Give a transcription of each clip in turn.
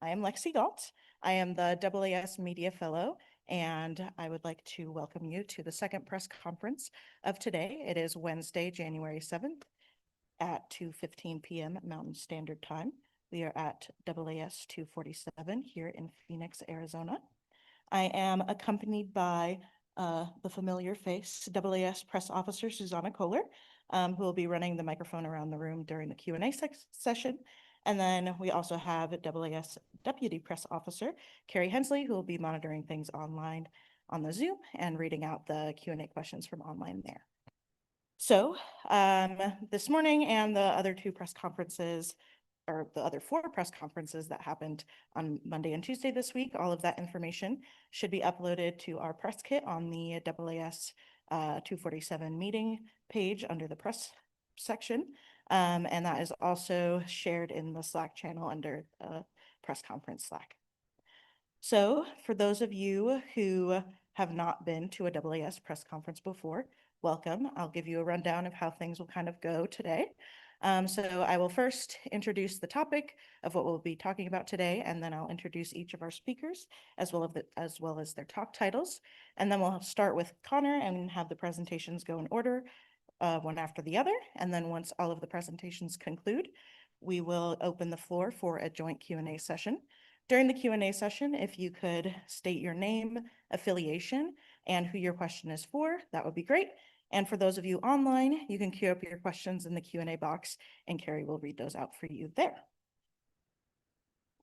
I am Lexi Gault. I am the AAS Media Fellow, and I would like to welcome you to the second press conference of today. It is Wednesday, January 7th at 2:15 p.m. Mountain Standard Time. We are at AAS 247 here in Phoenix, Arizona. I am accompanied by the familiar face, AAS Press Officer Susanna Kohler, who will be running the microphone around the room during the Q&A session. And then we also have AAS Deputy Press Officer Carrie Hensley, who will be monitoring things online on the Zoom and reading out the Q&A questions from online there. So this morning and the other two press conferences, or the other four press conferences that happened on Monday and Tuesday this week, all of that information should be uploaded to our press kit on the AAS 247 meeting page under the press section. And that is also shared in the Slack channel under press conference Slack. So for those of you who have not been to a AAS press conference before, welcome. I'll give you a rundown of how things will kind of go today. So I will first introduce the topic of what we'll be talking about today, and then I'll introduce each of our speakers as well as their talk titles. And then we'll start with Conor and have the presentations go in order, one after the other. And then once all of the presentations conclude, we will open the floor for a joint Q&A session. During the Q&A session, if you could state your name, affiliation, and who your question is for, that would be great. And for those of you online, you can queue up your questions in the Q&A box, and Carrie will read those out for you there.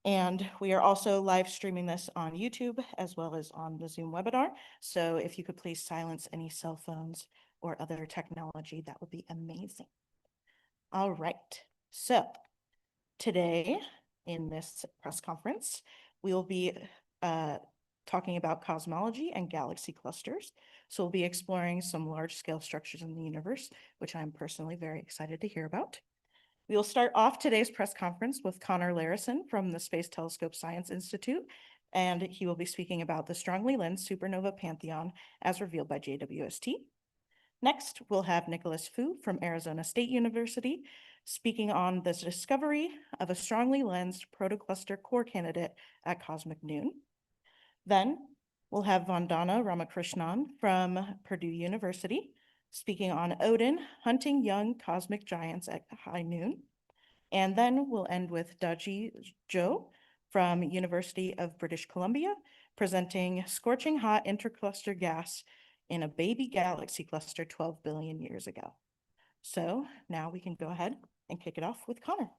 And we are also live streaming this on YouTube as well as on the Zoom webinar. So if you could please silence any cell phones or other technology, that would be amazing. All right, so today in this press conference, we will be talking about cosmology and galaxy clusters. So we'll be exploring some large-scale structures in the universe, which I'm personally very excited to hear about. We will start off today's press conference with Conor Larison from the Space Telescope Science Institute, and he will be speaking about the strongly lensed supernova Pantheon as revealed by JWST. Next, we'll have Nicholas Fu from Arizona State University speaking on the discovery of a strongly lensed protocluster core candidate at cosmic noon. Then we'll have Vandana Ramakrishnan from Purdue University speaking on Odin hunting young cosmic giants at high noon. And then we'll end with Dazhi Zhou from University of British Columbia presenting scorching hot intracluster gas in a baby galaxy cluster 12 billion years ago. So now we can go ahead and kick it off with Conor.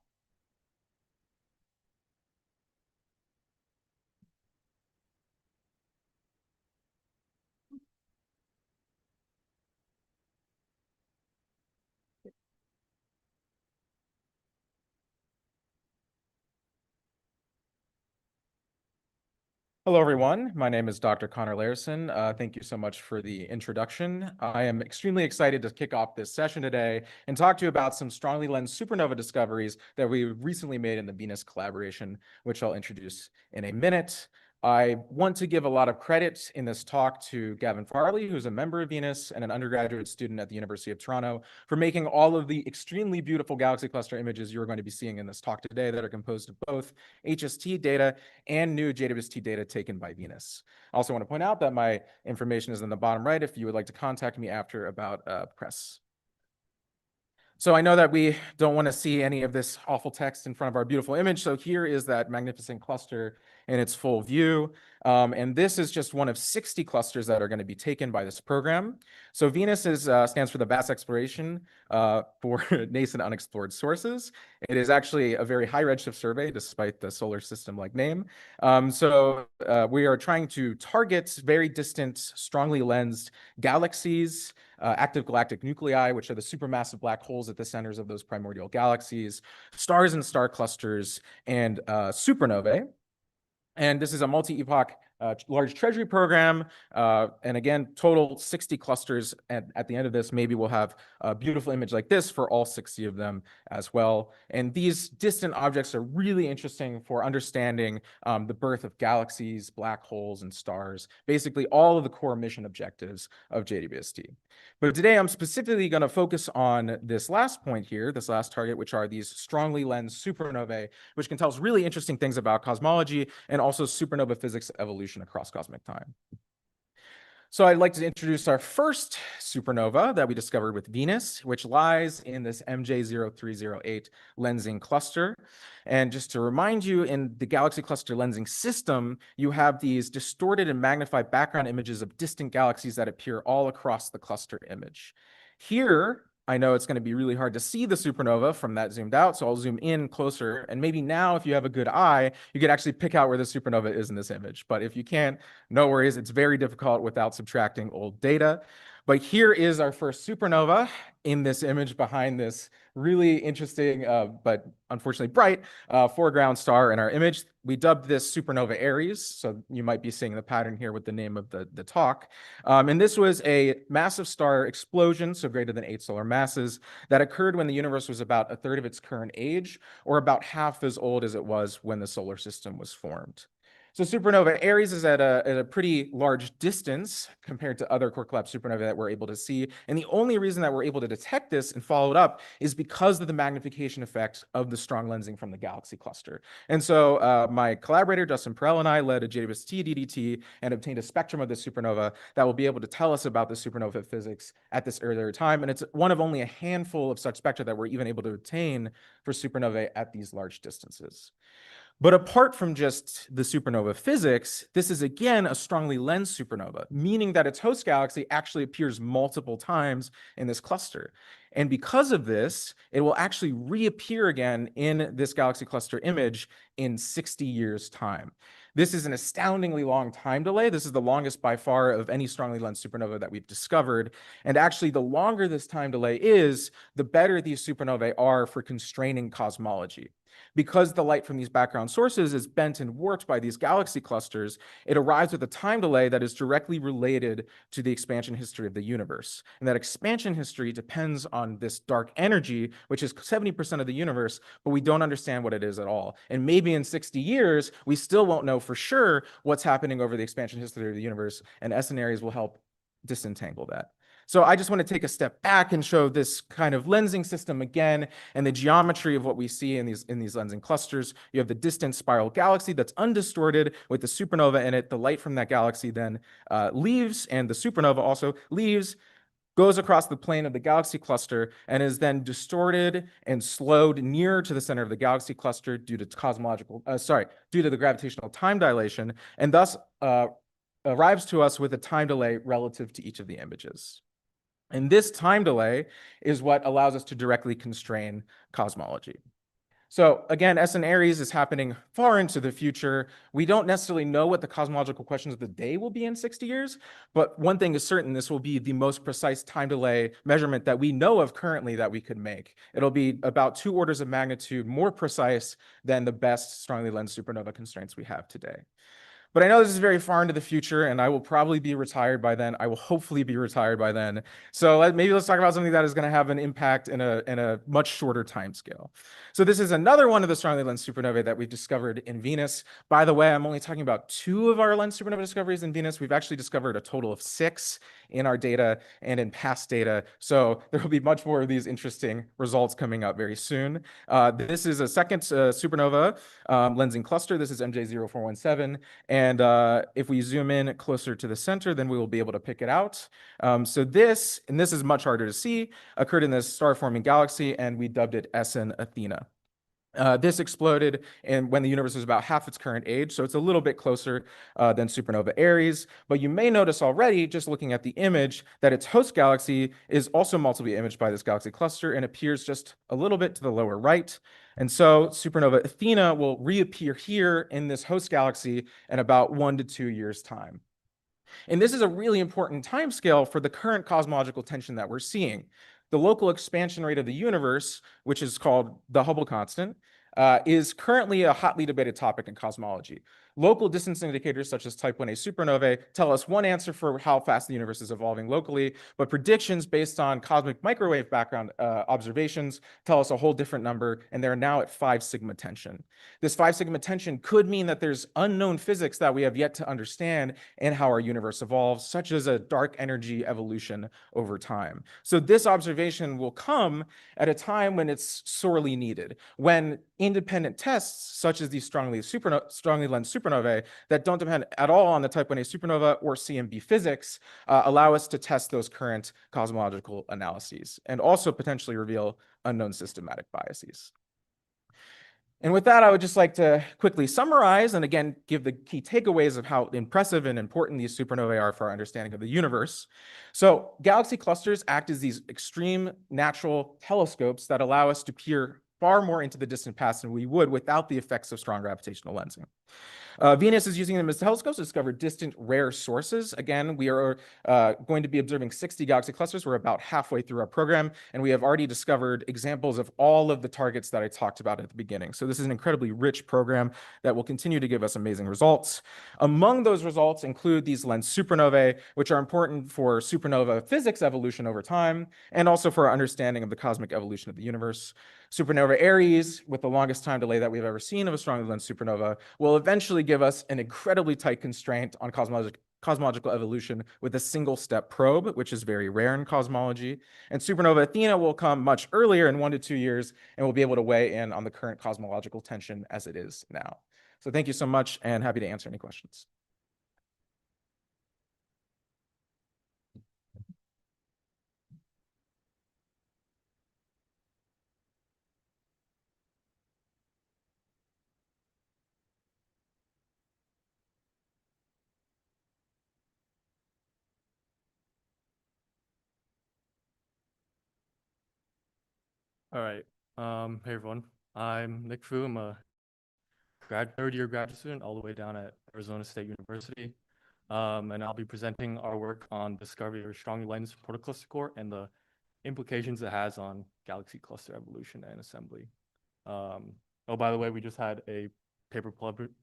Hello, everyone. My name is Dr. Conor Larison. Thank you so much for the introduction. I am extremely excited to kick off this session today and talk to you about some strongly lensed supernova discoveries that we recently made in the Venus collaboration, which I'll introduce in a minute. I want to give a lot of credit in this talk to Gavin Farley, who's a member of Venus and an undergraduate student at the University of Toronto, for making all of the extremely beautiful galaxy cluster images you're going to be seeing in this talk today that are composed of both HST data and new JWST data taken by Venus. I also want to point out that my information is in the bottom right if you would like to contact me after about press. So I know that we don't want to see any of this awful text in front of our beautiful image. So here is that magnificent cluster in its full view. And this is just one of 60 clusters that are going to be taken by this program. So Venus stands for the Vast Exploration for Nascent Unexplored Sources. It is actually a very high redshift survey, despite the solar system-like name. We are trying to target very distant, strongly lensed galaxies, active galactic nuclei, which are the supermassive black holes at the centers of those primordial galaxies, stars and star clusters, and supernovae. And this is a multi-epoch large treasury program. And again, total 60 clusters. And at the end of this, maybe we'll have a beautiful image like this for all 60 of them as well. And these distant objects are really interesting for understanding the birth of galaxies, black holes, and stars, basically all of the core mission objectives of JWST. But today I'm specifically going to focus on this last point here, this last target, which are these strongly lensed supernovae, which can tell us really interesting things about cosmology and also supernova physics evolution across cosmic time. So I'd like to introduce our first supernova that we discovered with Venus, which lies in this MJ0308 lensing cluster. And just to remind you, in the galaxy cluster lensing system, you have these distorted and magnified background images of distant galaxies that appear all across the cluster image. Here, I know it's going to be really hard to see the supernova from that zoomed out, so I'll zoom in closer. And maybe now, if you have a good eye, you could actually pick out where the supernova is in this image. But if you can't, no worries. It's very difficult without subtracting old data. But here is our first supernova in this image behind this really interesting, but unfortunately bright foreground star in our image. We dubbed this supernova Aries, so you might be seeing the pattern here with the name of the talk. And this was a massive star explosion, so greater than 8 solar masses, that occurred when the universe was about a third of its current age, or about half as old as it was when the solar system was formed. So supernova Aries is at a pretty large distance compared to other core collapse supernovae that we're able to see. And the only reason that we're able to detect this and follow it up is because of the magnification effect of the strong lensing from the galaxy cluster. And so my collaborator, Justin Perel, and I led a JWST DDT and obtained a spectrum of the supernova that will be able to tell us about the supernova physics at this earlier time. And it's one of only a handful of such spectra that we're even able to obtain for supernovae at these large distances. But apart from just the supernova physics, this is again a strongly lensed supernova, meaning that its host galaxy actually appears multiple times in this cluster. And because of this, it will actually reappear again in this galaxy cluster image in 60 years' time. This is an astoundingly long time delay. This is the longest by far of any strongly lensed supernova that we've discovered. And actually, the longer this time delay is, the better these supernovae are for constraining cosmology. Because the light from these background sources is bent and warped by these galaxy clusters, it arrives with a time delay that is directly related to the expansion history of the universe. And that expansion history depends on this dark energy, which is 70% of the universe, but we don't understand what it is at all. And maybe in 60 years, we still won't know for sure what's happening over the expansion history of the universe, and SN Aries will help disentangle that. So I just want to take a step back and show this kind of lensing system again and the geometry of what we see in these lensing clusters. You have the distant spiral galaxy that's undistorted with the supernova in it. The light from that galaxy then leaves, and the supernova also leaves, goes across the plane of the galaxy cluster, and is then distorted and slowed nearer to the center of the galaxy cluster due to due to the gravitational time dilation, and thus arrives to us with a time delay relative to each of the images. And this time delay is what allows us to directly constrain cosmology. So again, SN Aries is happening far into the future. We don't necessarily know what the cosmological questions of the day will be in 60 years, but one thing is certain: this will be the most precise time delay measurement that we know of currently that we could make. It'll be about 2 orders of magnitude more precise than the best strongly lensed supernova constraints we have today. But I know this is very far into the future, and I will probably be retired by then. I will hopefully be retired by then. So maybe let's talk about something that is going to have an impact in a much shorter time scale. So this is another one of the strongly lensed supernovae that we've discovered in Venus. By the way, I'm only talking about 2 of our lensed supernova discoveries in Venus. We've actually discovered a total of 6 in our data and in past data. So there will be much more of these interesting results coming up very soon. This is a second supernova lensing cluster. This is MJ0417. And if we zoom in closer to the center, then we will be able to pick it out. So this is much harder to see, occurred in this star-forming galaxy, and we dubbed it SN Athena. This exploded when the universe was about half its current age, so it's a little bit closer than supernova Aries. But you may notice already, just looking at the image, that its host galaxy is also multiply imaged by this galaxy cluster and appears just a little bit to the lower right. And so supernova Athena will reappear here in this host galaxy in about 1 to 2 years' time. And this is a really important timescale for the current cosmological tension that we're seeing. The local expansion rate of the universe, which is called the Hubble constant, is currently a hotly debated topic in cosmology. Local distance indicators such as type 1a supernovae tell us one answer for how fast the universe is evolving locally, but predictions based on cosmic microwave background observations tell us a whole different number, and they're now at 5 sigma tension. This 5 sigma tension could mean that there's unknown physics that we have yet to understand in how our universe evolves, such as a dark energy evolution over time. So this observation will come at a time when it's sorely needed, when independent tests, such as these strongly lensed supernovae that don't depend at all on the type 1a supernova or CMB physics, allow us to test those current cosmological analyses and also potentially reveal unknown systematic biases. And with that, I would just like to quickly summarize and again give the key takeaways of how impressive and important these supernovae are for our understanding of the universe. So galaxy clusters act as these extreme natural telescopes that allow us to peer far more into the distant past than we would without the effects of strong gravitational lensing. Venus is using them as telescopes to discover distant, rare sources. Again, we are going to be observing 60 galaxy clusters. We're about halfway through our program, and we have already discovered examples of all of the targets that I talked about at the beginning. So this is an incredibly rich program that will continue to give us amazing results. Among those results include these lens supernovae, which are important for supernova physics evolution over time, and also for our understanding of the cosmic evolution of the universe. Supernova Aries, with the longest time delay that we've ever seen of a strongly lensed supernova, will eventually give us an incredibly tight constraint on cosmological evolution with a single-step probe, which is very rare in cosmology. And supernova Athena will come much earlier in 1 to 2 years, and we'll be able to weigh in on the current cosmological tension as it is now. So thank you so much, and happy to answer any questions. All right. Hey everyone. I'm Nick Fu. I'm a third-year graduate student all the way down at Arizona State University. And I'll be presenting our work on discovery of strongly lensed protocluster core and the implications it has on galaxy cluster evolution and assembly. Oh, by the way, we just had a paper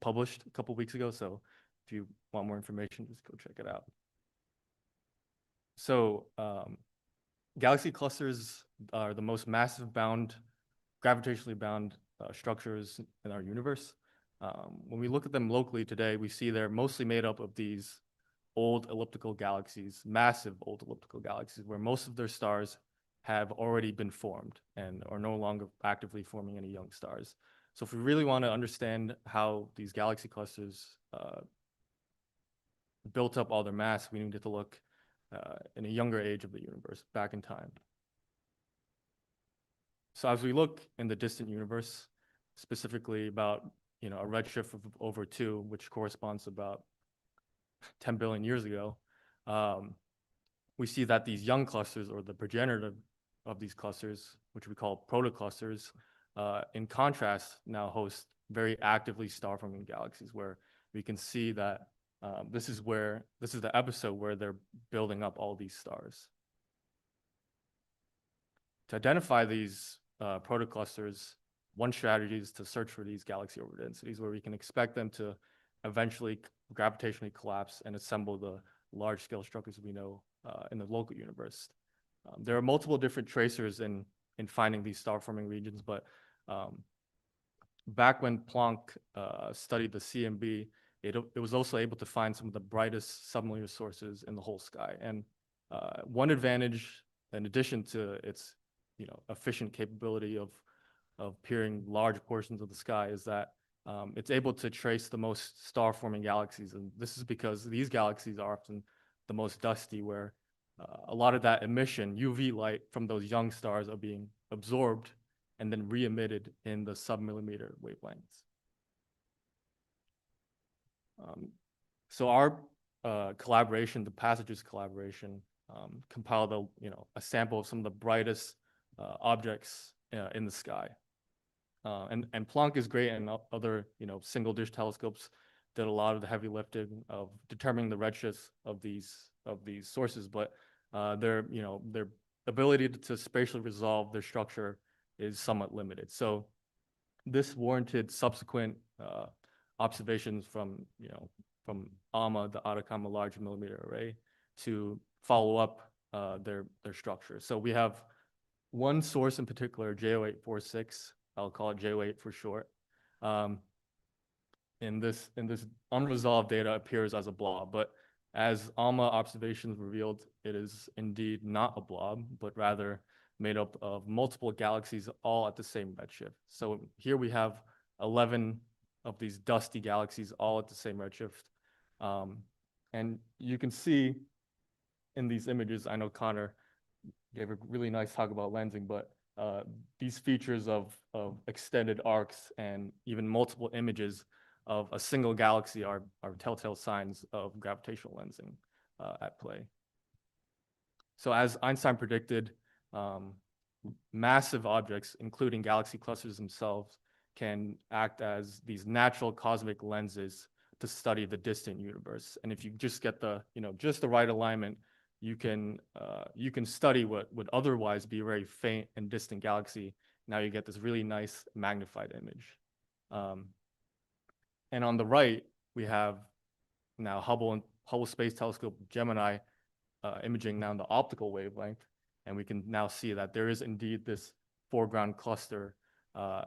published a couple weeks ago, so if you want more information, just go check it out. So, galaxy clusters are the most massive gravitationally bound structures in our universe. When we look at them locally today, we see they're mostly made up of these old elliptical galaxies, massive old elliptical galaxies, where most of their stars have already been formed and are no longer actively forming any young stars. So if we really want to understand how these galaxy clusters built up all their mass, we need to look in a younger age of the universe, back in time. So as we look in the distant universe, specifically about a redshift of over 2, which corresponds to about 10 billion years ago, we see that these young clusters, or the progenitor of these clusters, which we call protoclusters, in contrast, now host very actively star-forming galaxies, where we can see that this is the episode where they're building up all these stars. To identify these protoclusters, one strategy is to search for these galaxy overdensities, where we can expect them to eventually gravitationally collapse and assemble the large-scale structures we know in the local universe. There are multiple different tracers in finding these star-forming regions, but back when Planck studied the CMB, it was also able to find some of the brightest sublunar sources in the whole sky. And one advantage, in addition to its efficient capability of peering large portions of the sky, is that it's able to trace the most star-forming galaxies. And this is because these galaxies are often the most dusty, where a lot of that emission, UV light from those young stars, are being absorbed and then re-emitted in the sub-millimeter wavelengths. So our collaboration, the Passages collaboration, compiled a sample of some of the brightest objects in the sky. And Planck is great, and other single dish telescopes did a lot of the heavy lifting of determining the redshifts of these sources, but their ability to spatially resolve their structure is somewhat limited. So this warranted subsequent observations from, from AMA, the Atacama Large Millimeter Array, to follow up their structure. So we have one source in particular, J0846. I'll call it J08 for short. In this unresolved data appears as a blob, but as ALMA observations revealed, it is indeed not a blob, but rather made up of multiple galaxies all at the same redshift. So here we have 11 of these dusty galaxies all at the same redshift. And you can see in these images, I know Conor gave a really nice talk about lensing, but these features of extended arcs and even multiple images of a single galaxy are telltale signs of gravitational lensing at play. So as Einstein predicted, massive objects, including galaxy clusters themselves, can act as these natural cosmic lenses to study the distant universe. And if you just get the, just the right alignment, you can study what would otherwise be a very faint and distant galaxy. Now you get this really nice magnified image. And on the right, we have now Hubble Space Telescope Gemini imaging now in the optical wavelength. And we can now see that there is indeed this foreground cluster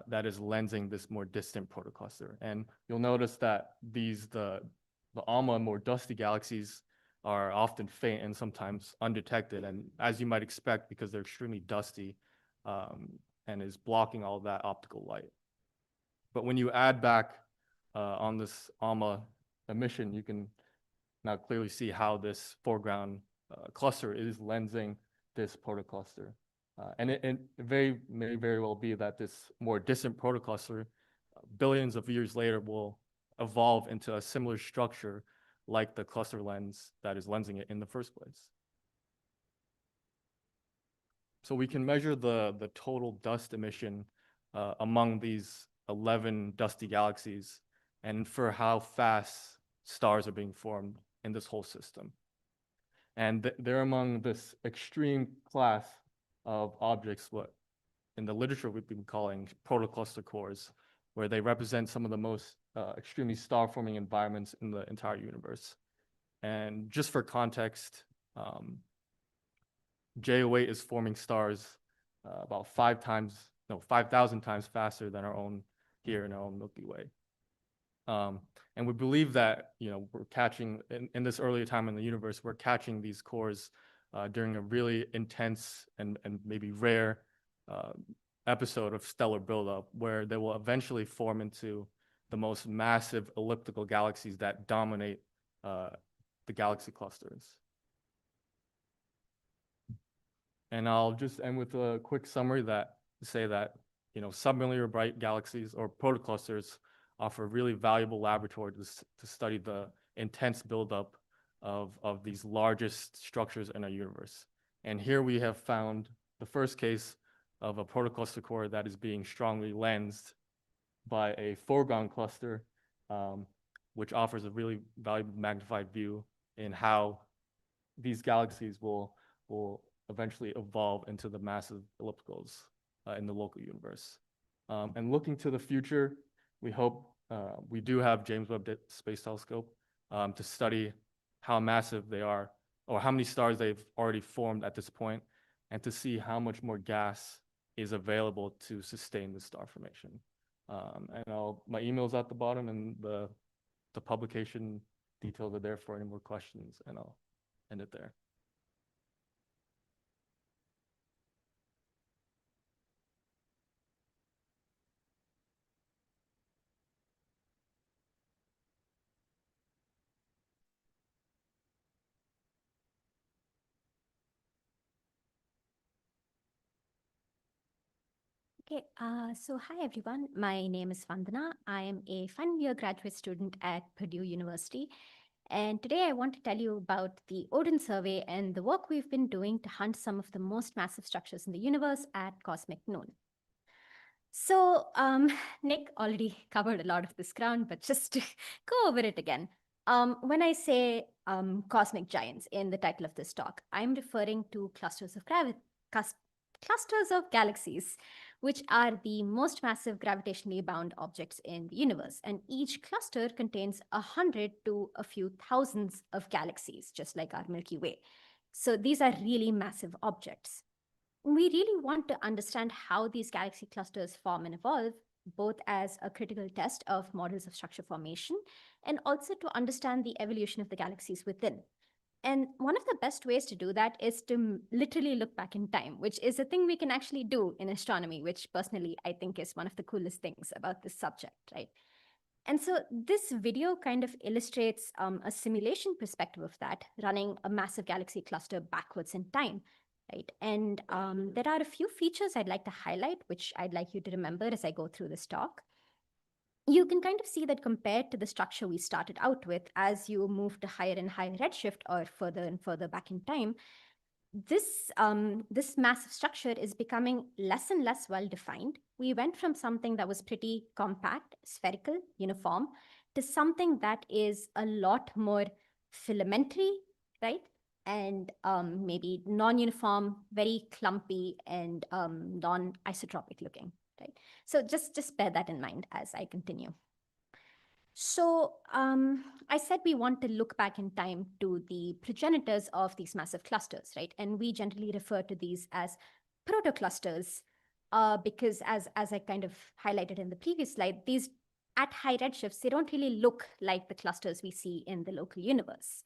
that is lensing this more distant protocluster. And you'll notice that the ALMA more dusty galaxies are often faint and sometimes undetected. And as you might expect, because they're extremely dusty and is blocking all of that optical light. But when you add back on this ALMA emission, you can now clearly see how this foreground cluster is lensing this protocluster. And it may very well be that this more distant protocluster, billions of years later, will evolve into a similar structure like the cluster lens that is lensing it in the first place. So we can measure the total dust emission among these 11 dusty galaxies and infer how fast stars are being formed in this whole system. And they're among this extreme class of objects, what in the literature we've been calling protocluster cores, where they represent some of the most extremely star-forming environments in the entire universe. And just for context, J08 is forming stars about 5,000 times faster than our own here in our own Milky Way. And we believe that, we're catching, in this earlier time in the universe, we're catching these cores during a really intense and maybe rare episode of stellar buildup, where they will eventually form into the most massive elliptical galaxies that dominate the galaxy clusters. And I'll just end with a quick summary to say that, submillimeter bright galaxies or protoclusters offer a really valuable laboratory to study the intense buildup of these largest structures in our universe. And here we have found the first case of a protocluster core that is being strongly lensed by a foreground cluster, which offers a really valuable magnified view in how these galaxies will eventually evolve into the massive ellipticals in the local universe. And looking to the future, we hope we do have James Webb Space Telescope to study how massive they are, or how many stars they've already formed at this point, and to see how much more gas is available to sustain the star formation. And my email's at the bottom, and the publication details are there for any more questions, and I'll end it there. Okay, so hi everyone. My name is Vandana. I am a final year graduate student at Purdue University. And today I want to tell you about the Odin survey and the work we've been doing to hunt some of the most massive structures in the universe at cosmic noon. So Nick already covered a lot of this ground, but just to go over it again. When I say cosmic giants in the title of this talk, I'm referring to clusters of galaxies, which are the most massive gravitationally bound objects in the universe. And each cluster contains 100 to a few thousands of galaxies, just like our Milky Way. So these are really massive objects. We really want to understand how these galaxy clusters form and evolve, both as a critical test of models of structure formation and also to understand the evolution of the galaxies within. And one of the best ways to do that is to literally look back in time, which is a thing we can actually do in astronomy, which personally I think is one of the coolest things about this subject, right? And so this video kind of illustrates a simulation perspective of that, running a massive galaxy cluster backwards in time, right? And there are a few features I'd like to highlight, which I'd like you to remember as I go through this talk. You can kind of see that compared to the structure we started out with, as you move to higher and higher redshift or further and further back in time, this massive structure is becoming less and less well-defined. We went from something that was pretty compact, spherical, uniform, to something that is a lot more filamentary, right? And maybe non-uniform, very clumpy, and non-isotropic looking, right? So just bear that in mind as I continue. So I said we want to look back in time to the progenitors of these massive clusters, right? And we generally refer to these as protoclusters because as I kind of highlighted in the previous slide, these at high redshifts, they don't really look like the clusters we see in the local universe.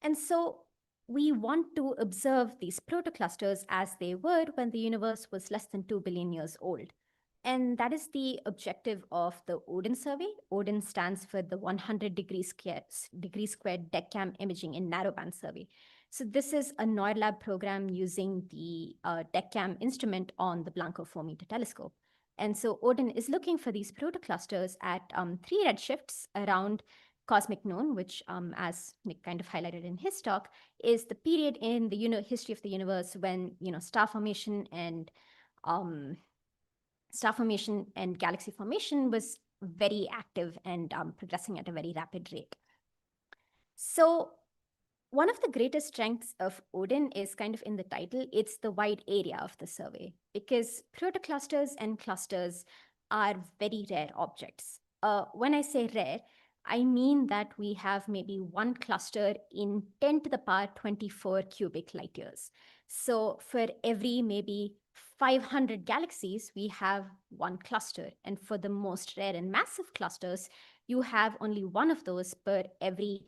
And so we want to observe these protoclusters as they were when the universe was less than 2 billion years old. And that is the objective of the Odin survey. Odin stands for the 100 degree squared DECAM imaging in narrowband survey. So this is a NOIR lab program using the DECAM instrument on the Blanco 4-meter telescope. And so Odin is looking for these protoclusters at 3 redshifts around cosmic noon, which, as Nick kind of highlighted in his talk, is the period in the history of the universe when star formation and galaxy formation was very active and progressing at a very rapid rate. So one of the greatest strengths of Odin is kind of in the title. It's the wide area of the survey, because protoclusters and clusters are very rare objects. When I say rare, I mean that we have maybe one cluster in 10 to the power 24 cubic light years. So for every maybe 500 galaxies, we have one cluster. And for the most rare and massive clusters, you have only one of those per every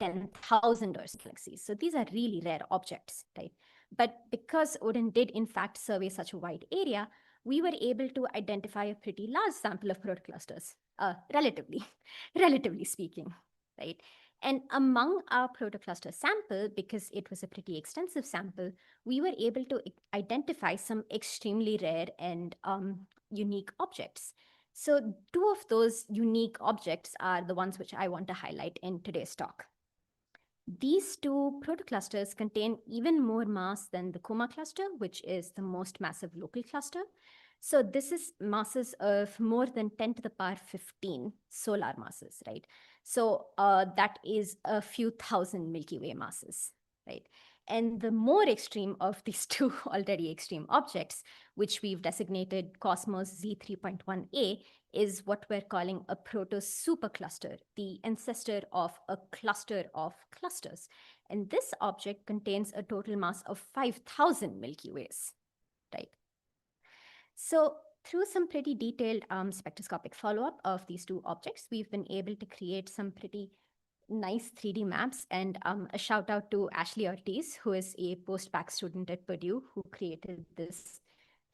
10,000 or so galaxies. So these are really rare objects, right? But because Odin did in fact survey such a wide area, we were able to identify a pretty large sample of protoclusters, relatively speaking, right? And among our protocluster sample, because it was a pretty extensive sample, we were able to identify some extremely rare and unique objects. So 2 of those unique objects are the ones which I want to highlight in today's talk. These 2 protoclusters contain even more mass than the Coma cluster, which is the most massive local cluster. So this is masses of more than 10 to the power 15 solar masses, right? So that is a few thousand Milky Way masses, right? And the more extreme of these 2 already extreme objects, which we've designated Cosmos Z3.1a, is what we're calling a proto-supercluster, the ancestor of a cluster of clusters. And this object contains a total mass of 5,000 Milky Ways, right? So through some pretty detailed spectroscopic follow-up of these 2 objects, we've been able to create some pretty nice 3D maps. And a shout out to Ashley Ortiz, who is a post-bac student at Purdue, who created this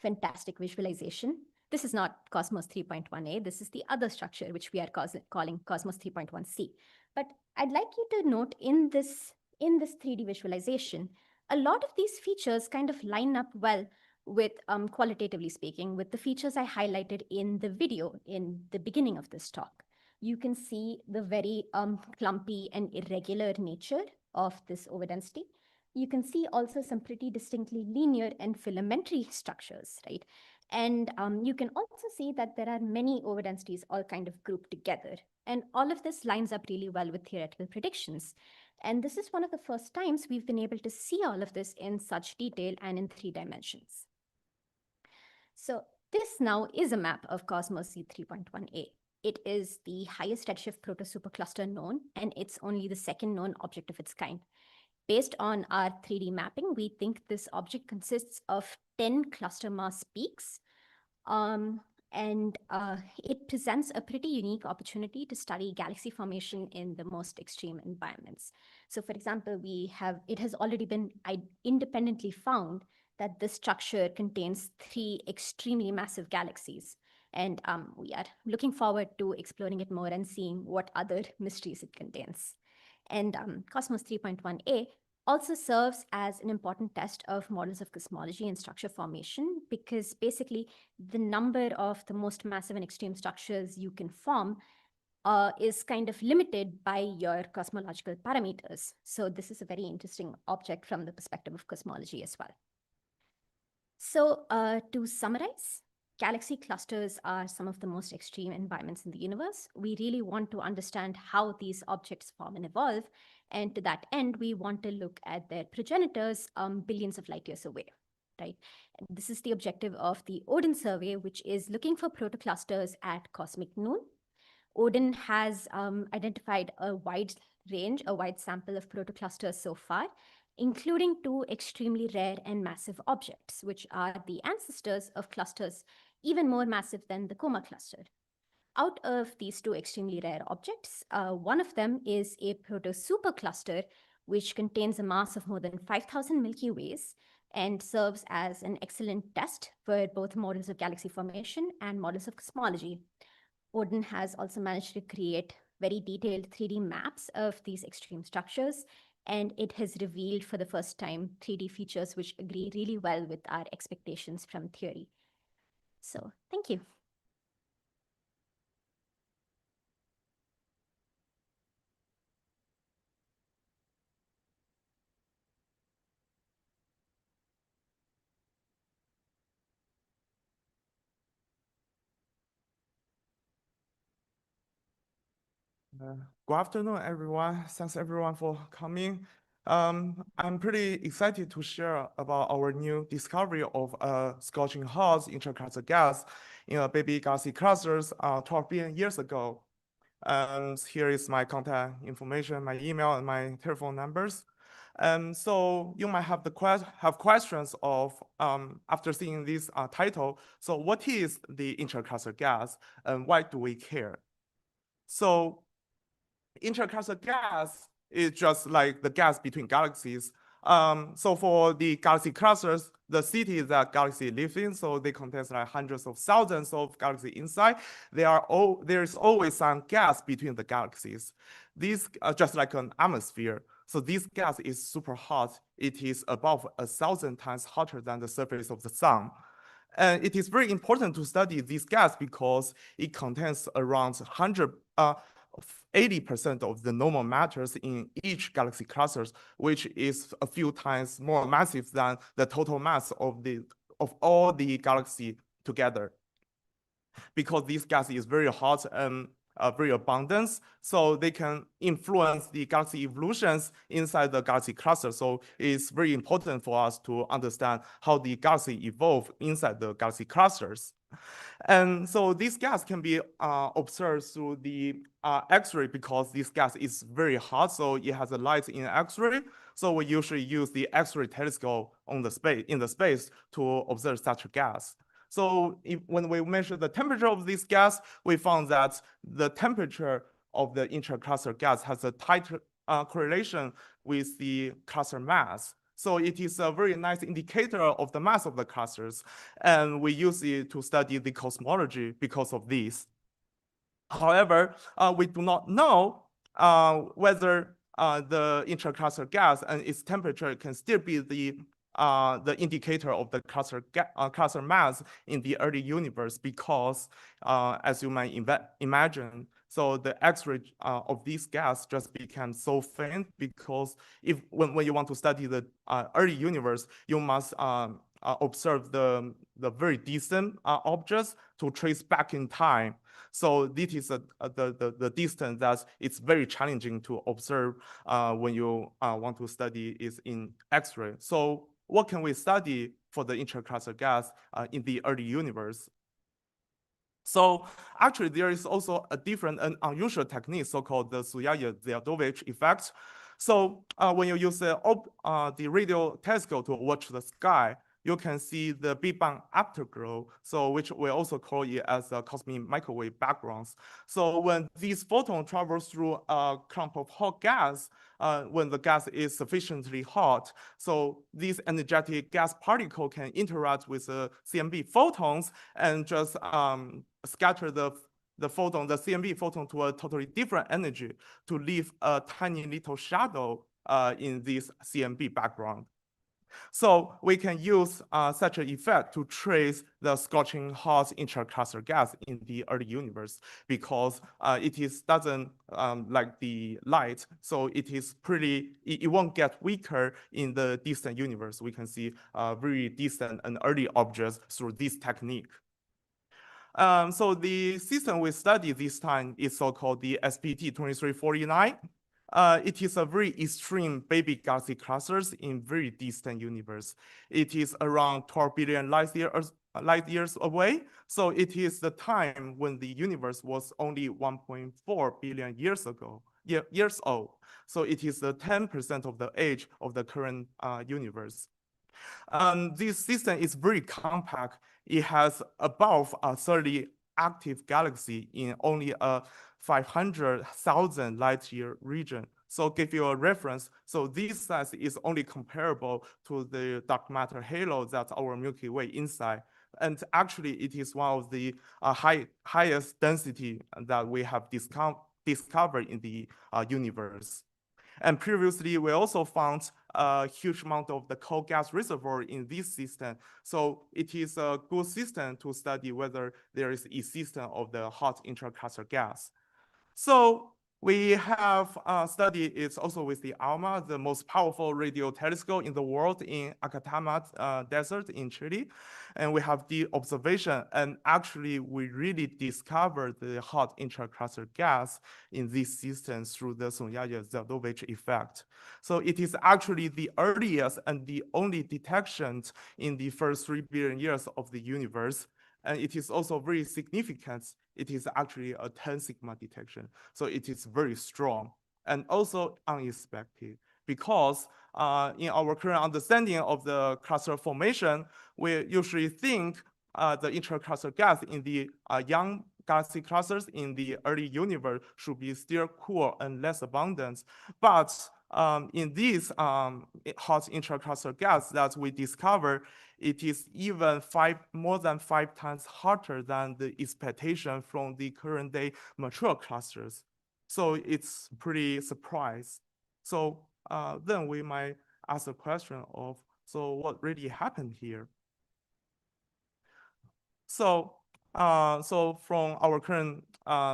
fantastic visualization. This is not Cosmos 3.1a. This is the other structure, which we are calling Cosmos 3.1c. But I'd like you to note in this 3D visualization, a lot of these features kind of line up well with, qualitatively speaking, with the features I highlighted in the video in the beginning of this talk. You can see the very clumpy and irregular nature of this overdensity. You can see also some pretty distinctly linear and filamentary structures, right? And you can also see that there are many overdensities all kind of grouped together. And all of this lines up really well with theoretical predictions. And this is one of the first times we've been able to see all of this in such detail and in 3 dimensions. So this now is a map of Cosmos C3.1a. It is the highest redshift proto-supercluster known, and it's only the second known object of its kind. Based on our 3D mapping, we think this object consists of 10 cluster mass peaks, and it presents a pretty unique opportunity to study galaxy formation in the most extreme environments. So for example, it has already been independently found that this structure contains 3 extremely massive galaxies. And we are looking forward to exploring it more and seeing what other mysteries it contains. And Cosmos 3.1a also serves as an important test of models of cosmology and structure formation, because basically the number of the most massive and extreme structures you can form is kind of limited by your cosmological parameters. So this is a very interesting object from the perspective of cosmology as well. So to summarize, galaxy clusters are some of the most extreme environments in the universe. We really want to understand how these objects form and evolve. And to that end, we want to look at their progenitors billions of light years away, right? And this is the objective of the Odin survey, which is looking for protoclusters at cosmic noon. Odin has identified a wide sample of protoclusters so far, including 2 extremely rare and massive objects, which are the ancestors of clusters even more massive than the Coma cluster. Out of these 2 extremely rare objects, one of them is a proto-supercluster, which contains a mass of more than 5,000 Milky Ways and serves as an excellent test for both models of galaxy formation and models of cosmology. Odin has also managed to create very detailed 3D maps of these extreme structures, and it has revealed for the first time 3D features which agree really well with our expectations from theory. So, thank you. Good afternoon, everyone. Thanks everyone for coming. I'm pretty excited to share about our new discovery of a scorching hot intracluster gas in a baby galaxy clusters 12 billion years ago. And here is my contact information, my email, and my telephone numbers. So you might have questions of after seeing this title. So what is the intracluster gas, and why do we care? So intracluster gas is just like the gas between galaxies. So for the galaxy clusters, the cities that galaxy live in, so they contain like hundreds of thousands of galaxies inside. There is always some gas between the galaxies. These are just like an atmosphere. So this gas is super hot. It is above 1,000 times hotter than the surface of the sun. And it is very important to study this gas because it contains around 80% of the normal matters in each galaxy clusters, which is a few times more massive than the total mass of all the galaxy together. Because this gas is very hot and very abundant, so they can influence the galaxy evolutions inside the galaxy cluster. So it's very important for us to understand how the galaxy evolve inside the galaxy clusters. And so this gas can be observed through the X-ray because this gas is very hot, so it has a light in X-ray. So we usually use the X-ray telescope in the space to observe such a gas. So when we measure the temperature of this gas, we found that the temperature of the intracluster gas has a tight correlation with the cluster mass. So it is a very nice indicator of the mass of the clusters. And we use it to study the cosmology because of this. However, we do not know whether the intracluster gas and its temperature can still be the indicator of the cluster mass in the early universe because, as you might imagine, so the X-ray of this gas just became so faint because when you want to study the early universe, you must observe the very distant objects to trace back in time. So this is the distance that it's very challenging to observe when you want to study is in X-ray. So what can we study for the intracluster gas in the early universe? So actually, there is also a different and unusual technique, so-called the Zhou effect. So when you use the radio telescope to watch the sky, you can see the Big Bang afterglow, so which we also call it as cosmic microwave backgrounds. So when these photons travel through a clump of hot gas, when the gas is sufficiently hot, so these energetic gas particle can interact with the CMB photons and just scatter the CMB photon to a totally different energy to leave a tiny little shadow in this CMB background. So we can use such an effect to trace the scorching hot intracluster gas in the early universe because doesn't like the light, so it won't get weaker in the distant universe. We can see very distant and early objects through this technique. So the system we study this time is so-called the SPT 2349. It is a very extreme baby galaxy clusters in very distant universe. It is around 12 billion light years away. So it is the time when the universe was only 1.4 billion years old. So it is the 10% of the age of the current universe. This system is very compact. It has above 30 active galaxy in only a 500,000 light year region. So give you a reference. So this size is only comparable to the dark matter halo that's our Milky Way inside. And actually, it is one of the highest density that we have discovered in the universe. And previously, we also found a huge amount of the coal gas reservoir in this system. So it is a good system to study whether there is existence of the hot intracluster gas. So we have studied it also with the ALMA, the most powerful radio telescope in the world in Atacama Desert in Chile. And we have the observation, and actually we really discovered the hot intracluster gas in this system through the Zhou effect. So it is actually the earliest and the only detection in the first 3 billion years of the universe. And it is also very significant. It is actually a 10 sigma detection. So it is very strong and also unexpected because in our current understanding of the cluster formation, we usually think the intracluster gas in the young galaxy clusters in the early universe should be still cool and less abundant. But in this hot intracluster gas that we discover, it is even more than 5 times hotter than the expectation from the current day mature clusters. So it's pretty surprised. So then we might ask the question of, so what really happened here? So from our current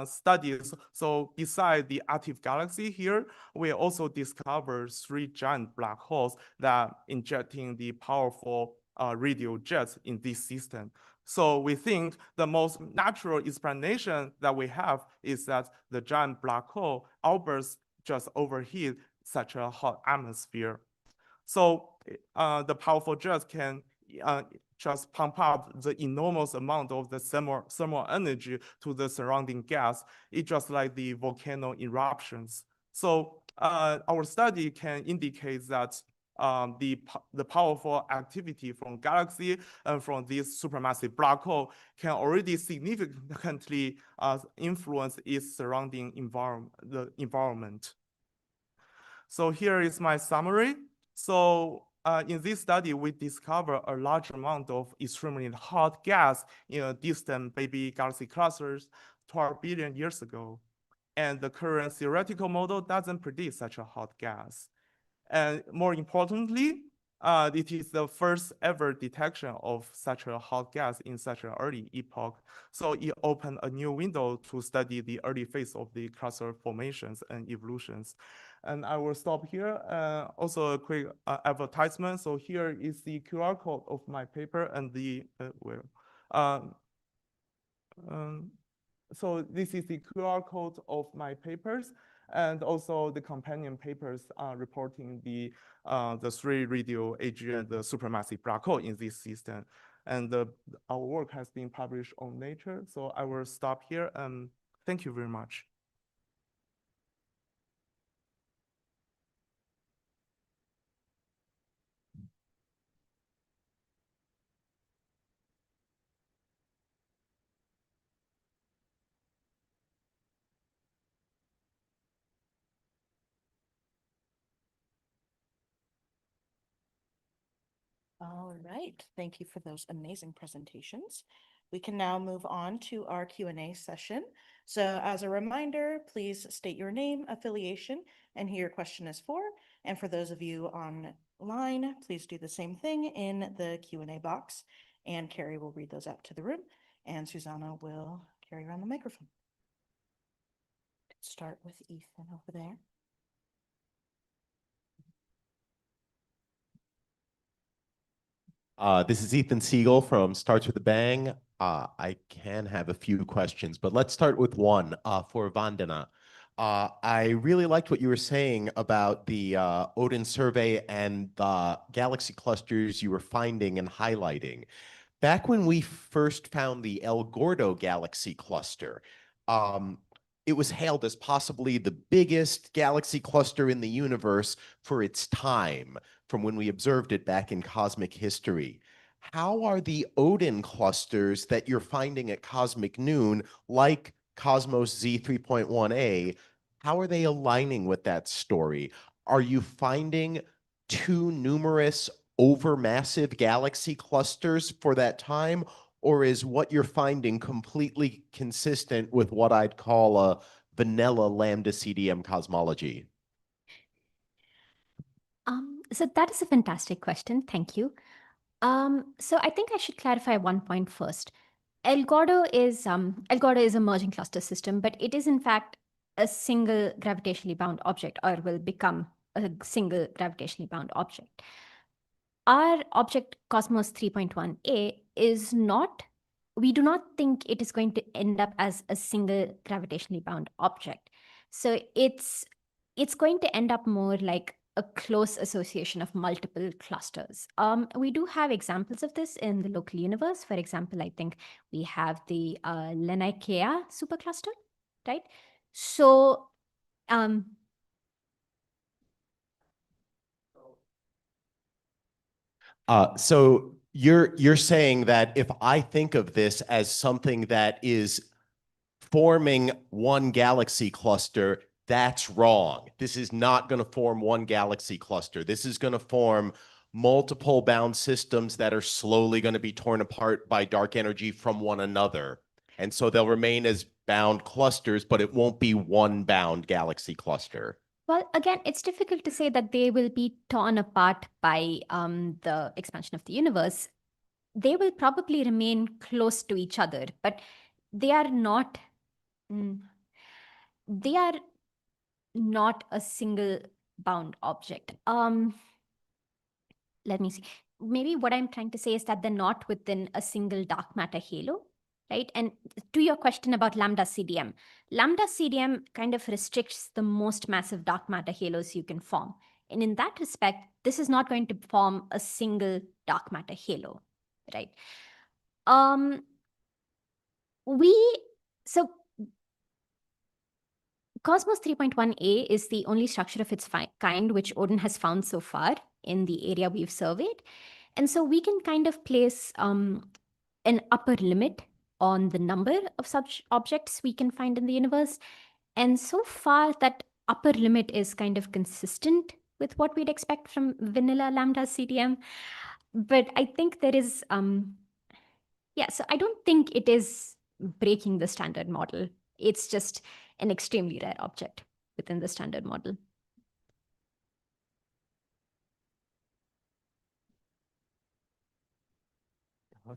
studies, so beside the active galaxy here, we also discovered 3 giant black holes that injecting the powerful radio jets in this system. So we think the most natural explanation that we have is that the giant black hole outbursts just overheat such a hot atmosphere. So the powerful jets can just pump up the enormous amount of the thermal energy to the surrounding gas. It's just like the volcano eruptions. So our study can indicate that the powerful activity from galaxy and from this supermassive black hole can already significantly influence its surrounding environment. So here is my summary. So in this study, we discover a large amount of extremely hot gas in a distant baby galaxy clusters 12 billion years ago. And the current theoretical model doesn't predict such a hot gas. And more importantly, it is the first ever detection of such a hot gas in such an early epoch. So it opened a new window to study the early phase of the cluster formations and evolutions. And I will stop here. Also a quick advertisement. So here is the QR code of my paper and the, so this is the QR code of my papers and also the companion papers reporting the 3 radio AG and the supermassive black hole in this system. and our work has been published on Nature. So I will stop here, and thank you very much. All right, thank you for those amazing presentations. We can now move on to our Q&A session. So as a reminder, please state your name, affiliation, and who your question is for. And for those of you online, please do the same thing in the Q&A box, and Carrie will read those out to the room, and Susanna will carry around the microphone. Start with Ethan over there. This is Ethan Siegel from Starts with a Bang. I can have a few questions, but let's start with one for Vandana. I really liked what you were saying about the Odin survey and the galaxy clusters you were finding and highlighting. Back when we first found the El Gordo galaxy cluster, it was hailed as possibly the biggest galaxy cluster in the universe for its time, from when we observed it back in cosmic history. How are the Odin clusters that you're finding at cosmic noon, like Cosmos Z 3.1a, how are they aligning with that story? Are you finding too numerous overmassive galaxy clusters for that time, or is what you're finding completely consistent with what I'd call a vanilla lambda CDM cosmology? So that is a fantastic question. Thank you. So I think I should clarify one point first. El Gordo is a merging cluster system, but it is in fact a single gravitationally bound object, or will become a single gravitationally bound object. Our object Cosmos 3.1a is not, we do not think it is going to end up as a single gravitationally bound object. So it's going to end up more like a close association of multiple clusters. We do have examples of this in the local universe. For example, I think we have the Laniakea supercluster, right? So so you're saying that if I think of this as something that is forming one galaxy cluster, that's wrong. This is not going to form one galaxy cluster. This is going to form multiple bound systems that are slowly going to be torn apart by dark energy from one another. And so they'll remain as bound clusters, but it won't be one bound galaxy cluster. well, again, it's difficult to say that they will be torn apart by the expansion of the universe. They will probably remain close to each other, but they are not. They are not a single bound object. Let me see. Maybe what I'm trying to say is that they're not within a single dark matter halo, right? And to your question about lambda CDM kind of restricts the most massive dark matter halos you can form. And in that respect, this is not going to form a single dark matter halo, right? So Cosmos 3.1a is the only structure of its kind which Odin has found so far in the area we've surveyed. And so we can kind of place an upper limit on the number of such objects we can find in the universe. And so far, that upper limit is kind of consistent with what we'd expect from vanilla lambda CDM. But I think there is, so I don't think it is breaking the standard model. It's just an extremely rare object within the standard model.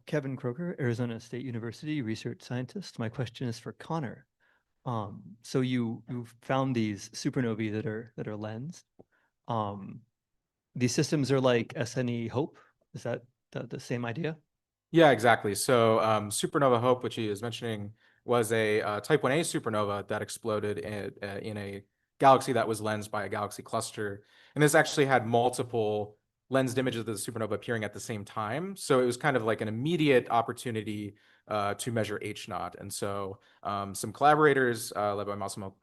Kevin Croker, Arizona State University research scientist. My question is for Conor. So you found these supernovae that are lensed. These systems are like SNE Hope. Is that the same idea? Yeah, exactly. So supernova Hope, which he is mentioning, was a type 1a supernova that exploded in a galaxy that was lensed by a galaxy cluster. And this actually had multiple lensed images of the supernova appearing at the same time. So it was kind of like an immediate opportunity to measure H naught. And so some collaborators led by Massimo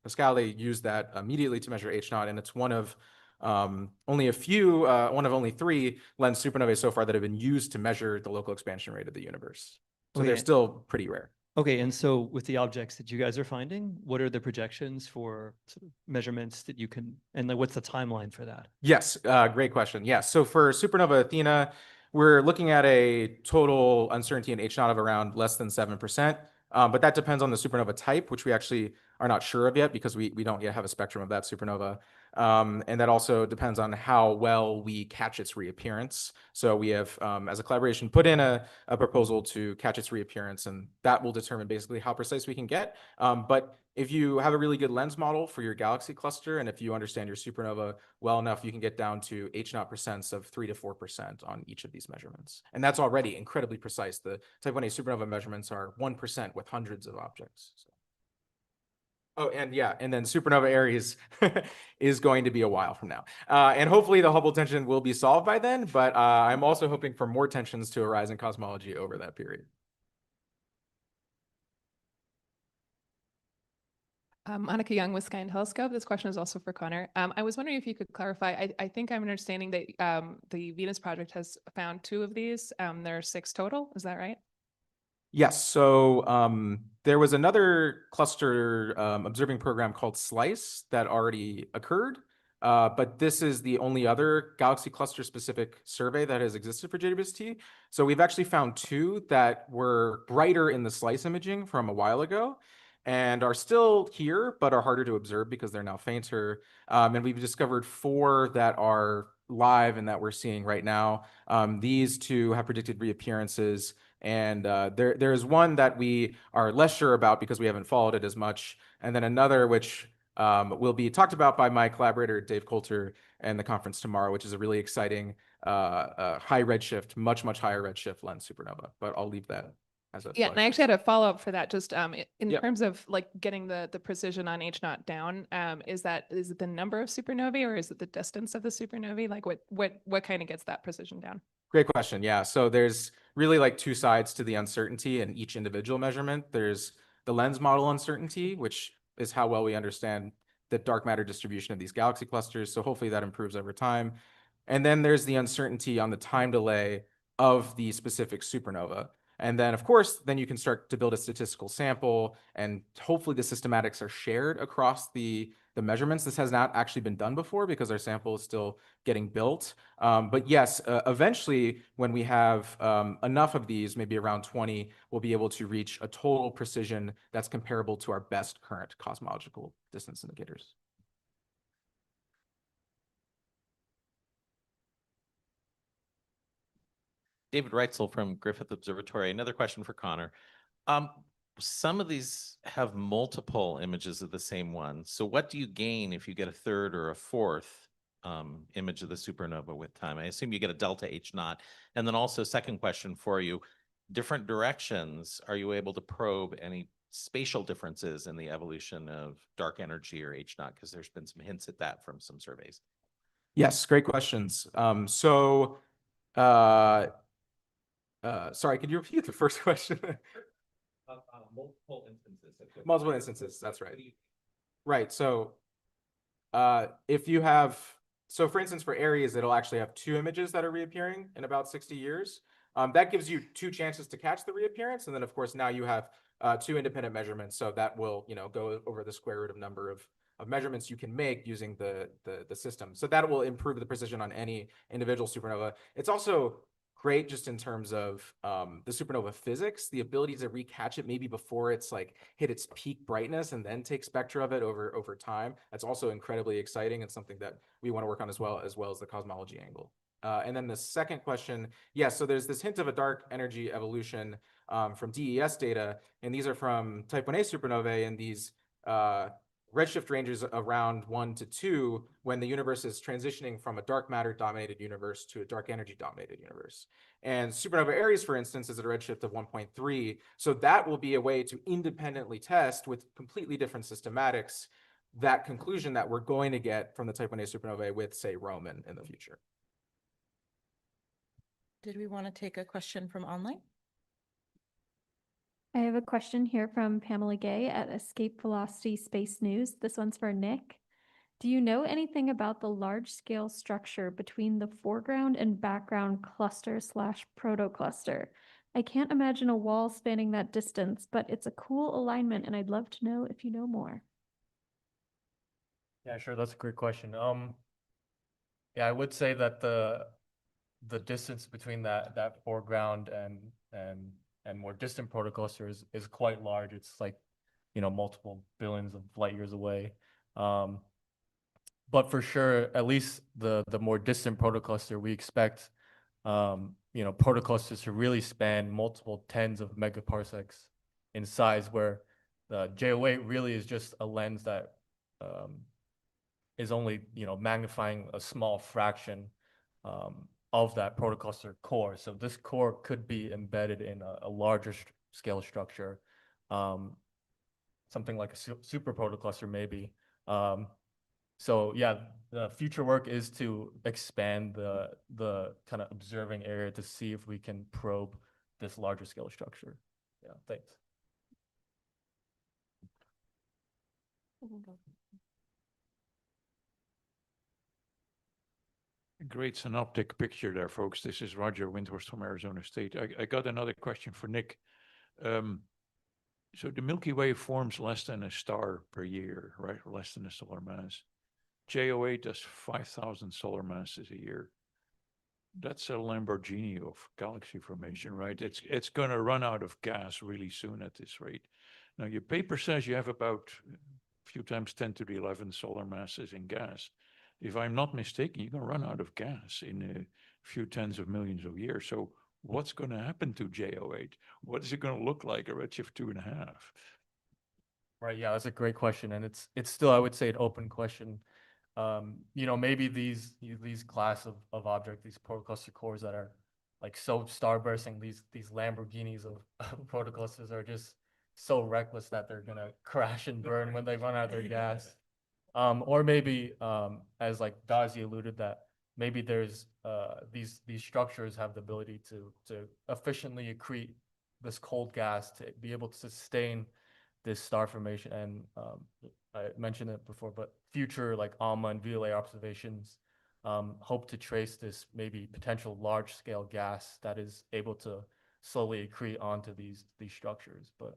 Pasquale used that immediately to measure H naught. And it's one of only 3 lens supernovae so far that have been used to measure the local expansion rate of the universe. So they're Okay. still pretty rare. Okay, and so with the objects that you guys are finding, what are the projections for sort of measurements that you can, and like, what's the timeline for that? Yes, great question. Yes, so for supernova Athena, we're looking at a total uncertainty in H naught of around less than 7%. But that depends on the supernova type, which we actually are not sure of yet because we don't yet have a spectrum of that supernova. And that also depends on how well we catch its reappearance. So we have, as a collaboration, put in a proposal to catch its reappearance, and that will determine basically how precise we can get. But if you have a really good lens model for your galaxy cluster, and if you understand your supernova well enough, you can get down to H naught percents of 3 to 4% on each of these measurements. And that's already incredibly precise. The type 1A supernova measurements are 1% with hundreds of objects. So. Oh, and yeah, and then supernova Aries is going to be a while from now. And hopefully the Hubble tension will be solved by then, but I'm also hoping for more tensions to arise in cosmology over that period. Monica Young with Sky and Telescope. This question is also for Conor. I was wondering if you could clarify. I think I'm understanding that the Venus project has found 2 of these. There are 6 total. Is that right? Yes. So there was another cluster observing program called SLICE that already occurred. But this is the only other galaxy cluster specific survey that has existed for JWST. So we've actually found 2 that were brighter in the SLICE imaging from a while ago and are still here, but are harder to observe because they're now fainter. And we've discovered 4 that are live and that we're seeing right now. These 2 have predicted reappearances. And there is one that we are less sure about because we haven't followed it as much. And then another which will be talked about by my collaborator, Dave Coulter, and the conference tomorrow, which is a really exciting high redshift, much higher redshift lens supernova. But I'll leave that as a Yeah, and I actually had a follow-up for that. Just in Yep. terms of like getting the precision on H naught down, is it the number of supernovae or is it the distance of the supernovae? Like what kind of gets that precision down? Great question. Yeah. So there's really like 2 sides to the uncertainty in each individual measurement. There's the lens model uncertainty, which is how well we understand the dark matter distribution of these galaxy clusters. So hopefully that improves over time. And then there's the uncertainty on the time delay of the specific supernova. And then, of course, then you can start to build a statistical sample, and hopefully the systematics are shared across the measurements. This has not actually been done before because our sample is still getting built. But yes, eventually, when we have enough of these, maybe around 20, we'll be able to reach a total precision that's comparable to our best current cosmological distance indicators. David Reitzel from Griffith Observatory. Another question for Conor. Some of these have multiple images of the same one. So what do you gain if you get a 3rd or a 4th image of the supernova with time? I assume you get a delta H naught. And then also, second question for you, different directions, are you able to probe any spatial differences in the evolution of dark energy or H naught? Because there's been some hints at that from some surveys. Yes, great questions. Sorry, could you repeat the first question? Multiple instances. Multiple instances, that's right. Right, so if you have, so for instance, for Aries, it'll actually have 2 images that are reappearing in about 60 years. That gives you 2 chances to catch the reappearance. And then of course, now you have 2 independent measurements. So that will, go over the square root of number of measurements you can make using the system. So that will improve the precision on any individual supernova. It's also great just in terms of the supernova physics, the ability to recatch it maybe before it's like hit its peak brightness and then take spectra of it over time. That's also incredibly exciting and something that we want to work on as well as the cosmology angle. And then the second question, yes, so there's this hint of a dark energy evolution from DES data, and these are from type 1A supernovae, and these redshift ranges around 1 to 2 when the universe is transitioning from a dark matter dominated universe to a dark energy dominated universe. And supernova Aries, for instance, is at a redshift of 1.3. So that will be a way to independently test with completely different systematics that conclusion that we're going to get from the type 1A supernovae with, say, Roman in the future. Did we want to take a question from online? I have a question here from Pamela Gay at Escape Velocity Space News. This one's for Nick. Do you know anything about the large-scale structure between the foreground and background cluster / protocluster? I can't imagine a wall spanning that distance, but it's a cool alignment, and I'd love to know if you know more. Yeah, sure. That's a great question. Yeah, I would say that the distance between that foreground and more distant protocluster is quite large. It's like, multiple billions of light years away. But for sure, at least the more distant protocluster, we expect protoclusters to really span multiple tens of megaparsecs in size, where the JO8 really is just a lens that is only magnifying a small fraction of that protocluster core. So this core could be embedded in a larger scale structure, something like a super protocluster maybe. So yeah, the future work is to expand the kind of observing area to see if we can probe this larger scale structure. Yeah, thanks. Great synoptic picture there, folks. This is Roger Windhorst from Arizona State. I got another question for Nick. So the Milky Way forms less than a star per year, right? Less than a solar mass. JO8 does 5,000 solar masses a year. That's a Lamborghini of galaxy formation, right? It's going to run out of gas really soon at this rate. Now, your paper says you have about a few times 10 to the 11 solar masses in gas. If I'm not mistaken, you're going to run out of gas in a few tens of millions of years. So what's going to happen to JO8? What is it going to look like a redshift 2.5? Right. Yeah, that's a great question, and it's still, I would say, an open question. Maybe these class of objects, these protocluster cores that are like so starbursting, these Lamborghinis of protoclusters are just so reckless that they're gonna crash and burn when they run out of their gas. Or maybe, as like Dazhi alluded, that maybe there's these structures have the ability to efficiently accrete this cold gas to be able to sustain this star formation. And I mentioned it before, but future like ALMA and VLA observations hope to trace this maybe potential large scale gas that is able to slowly accrete onto these structures. But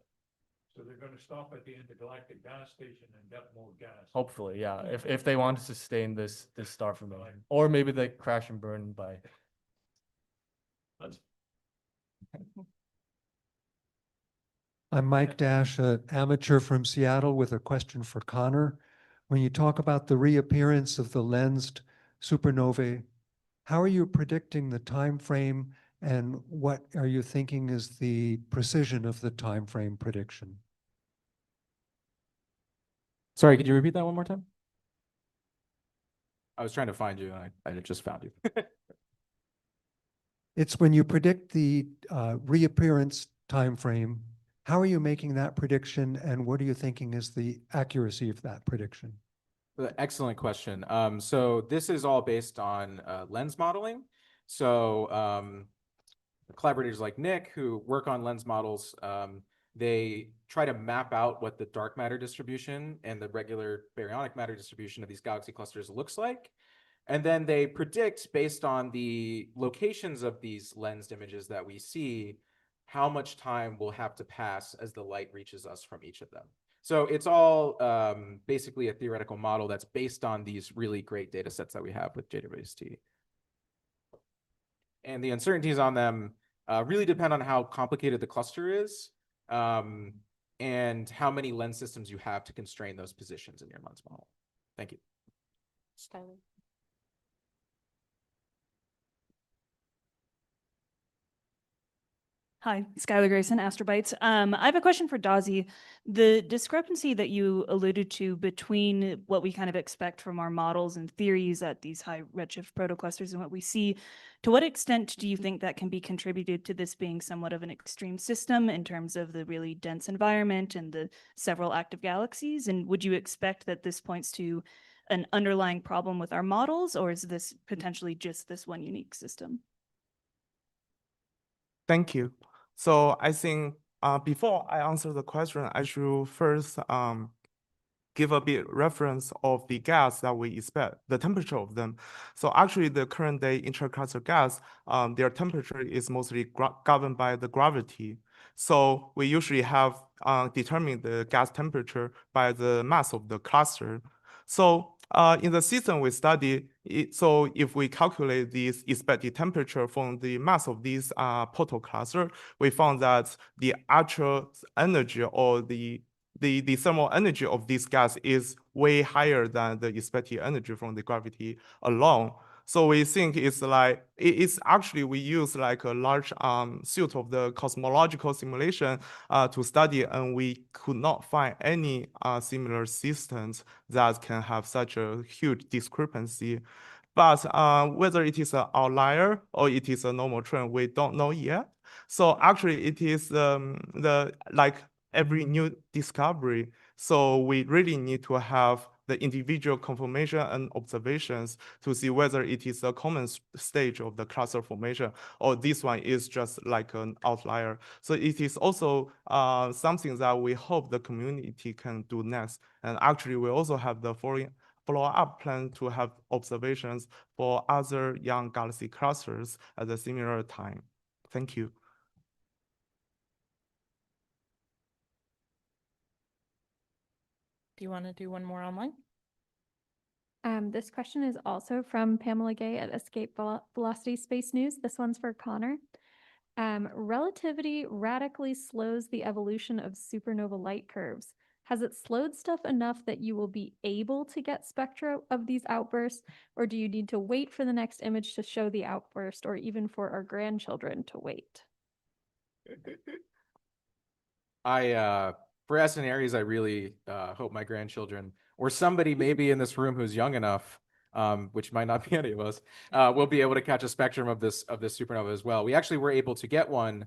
so they're going to stop at the intergalactic gas station and get more gas. Hopefully, yeah. If they want to sustain this star formation, or maybe they crash and burn by. I'm Mike Dash, an amateur from Seattle with a question for Conor. When you talk about the reappearance of the lensed supernovae, how are you predicting the time frame, and what are you thinking is the precision of the time frame prediction? Sorry, could you repeat that one more time? I was trying to find you, and I just found you. It's when you predict the reappearance time frame, how are you making that prediction, and what are you thinking is the accuracy of that prediction? Excellent question. So this is all based on lens modeling. So collaborators like Nick who work on lens models, they try to map out what the dark matter distribution and the regular baryonic matter distribution of these galaxy clusters looks like. And then they predict, based on the locations of these lensed images that we see, how much time will have to pass as the light reaches us from each of them. So it's all basically a theoretical model that's based on these really great data sets that we have with JWST. And the uncertainties on them really depend on how complicated the cluster is, and how many lens systems you have to constrain those positions in your lens model. Thank you. Skylar. Hi, Skylar Grayson, Astrobytes. I have a question for Dazhi. The discrepancy that you alluded to between what we kind of expect from our models and theories at these high redshift protoclusters and what we see, to what extent do you think that can be contributed to this being somewhat of an extreme system in terms of the really dense environment and the several active galaxies? And would you expect that this points to an underlying problem with our models, or is this potentially just this one unique system? Thank you. So I think before I answer the question, I should first give a bit reference of the gas that we expect, the temperature of them. So actually the current day intracluster gas, their temperature is mostly governed by the gravity. So we usually have determined the gas temperature by the mass of the cluster. So in the system we study, so if we calculate this expected temperature from the mass of this protocluster, we found that the actual energy or the thermal energy of this gas is way higher than the expected energy from the gravity alone. So we think it's like, it's actually, we use like a large suite of the cosmological simulation to study, and we could not find any similar systems that can have such a huge discrepancy. But whether it is an outlier or it is a normal trend, we don't know yet. So actually it is like every new discovery. So we really need to have the individual confirmation and observations to see whether it is a common stage of the cluster formation or this one is just like an outlier. So it is also something that we hope the community can do next. And actually we also have the follow-up plan to have observations for other young galaxy clusters at a similar time. Thank you. Do you want to do one more online? This question is also from Pamela Gay at Escape Velocity Space News. This one's for Conor. Relativity radically slows the evolution of supernova light curves. Has it slowed stuff enough that you will be able to get spectra of these outbursts, or do you need to wait for the next image to show the outburst, or even for our grandchildren to wait? For S and Aries, I really hope my grandchildren or somebody maybe in this room who's young enough, which might not be any of us, will be able to catch a spectrum of this supernova as well. We actually were able to get one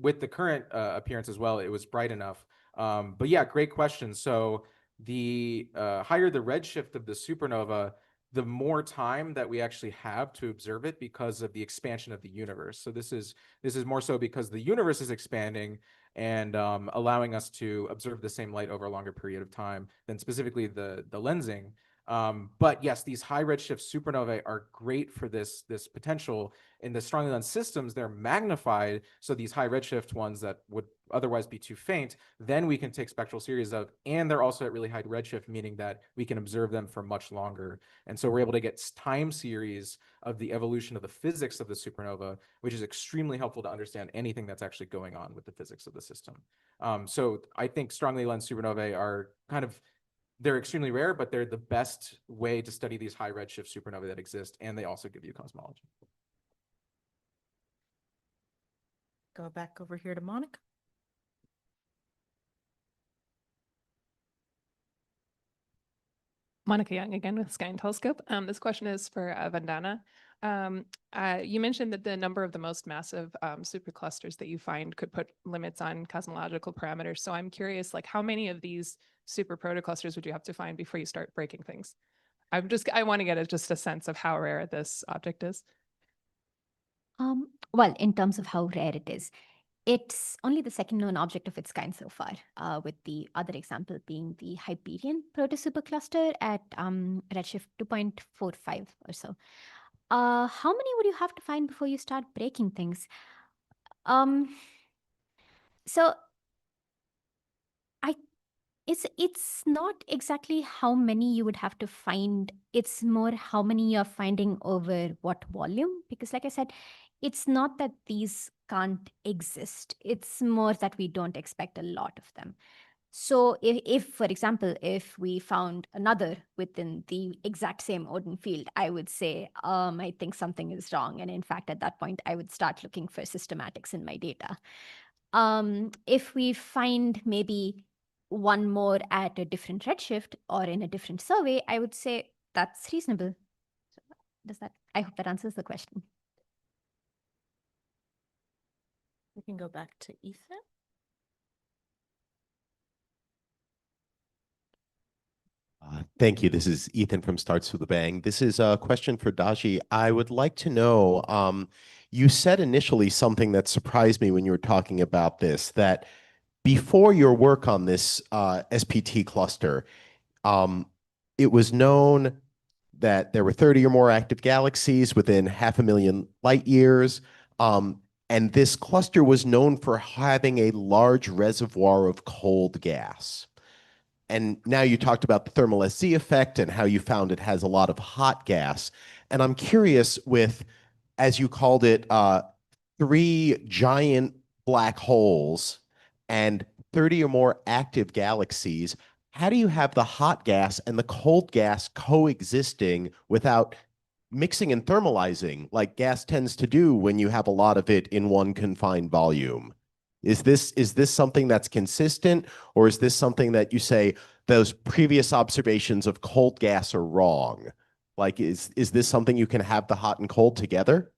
with the current appearance as well. It was bright enough. But yeah, great question. So the higher the redshift of the supernova, the more time that we actually have to observe it because of the expansion of the universe. So this is more so because the universe is expanding and allowing us to observe the same light over a longer period of time than specifically the lensing. But yes, these high redshift supernovae are great for this potential. In the strongly lensed systems, they're magnified. So these high redshift ones that would otherwise be too faint, then we can take spectral series of, and they're also at really high redshift, meaning that we can observe them for much longer. And so we're able to get time series of the evolution of the physics of the supernova, which is extremely helpful to understand anything that's actually going on with the physics of the system. So I think strongly lensed supernovae are they're extremely rare, but they're the best way to study these high redshift supernovae that exist, and they also give you cosmology. Go back over here to Monica. Monica Young again with Sky and Telescope. This question is for Vandana. You mentioned that the number of the most massive superclusters that you find could put limits on cosmological parameters. So I'm curious, like, how many of these super protoclusters would you have to find before you start breaking things? I want to get just a sense of how rare this object is. Well, in terms of how rare it is, it's only the second known object of its kind so far, with the other example being the Hyperion protosupercluster at redshift 2.45 or so. How many would you have to find before you start breaking things? So it's not exactly how many you would have to find. It's more how many you're finding over what volume. Because like I said, it's not that these can't exist. It's more that we don't expect a lot of them. So if, for example, if we found another within the exact same Odin field, I would say, I think something is wrong. And in fact, at that point, I would start looking for systematics in my data. If we find maybe one more at a different redshift or in a different survey, I would say that's reasonable. So I hope that answers the question. We can go back to Ethan. Thank you. This is Ethan from Starts with a Bang. This is a question for Dazhi. I would like to know, You said initially something that surprised me when you were talking about this, that before your work on this SPT cluster, it was known that there were 30 or more active galaxies within 500,000 light years. And this cluster was known for having a large reservoir of cold gas. And now you talked about the thermal SZ effect and how you found it has a lot of hot gas. And I'm curious with, as you called it, 3 giant black holes and 30 or more active galaxies, how do you have the hot gas and the cold gas coexisting without mixing and thermalizing like gas tends to do when you have a lot of it in one confined volume? Is this something that's consistent, or is this something that you say those previous observations of cold gas are wrong? Like, is this something you can have the hot and cold together?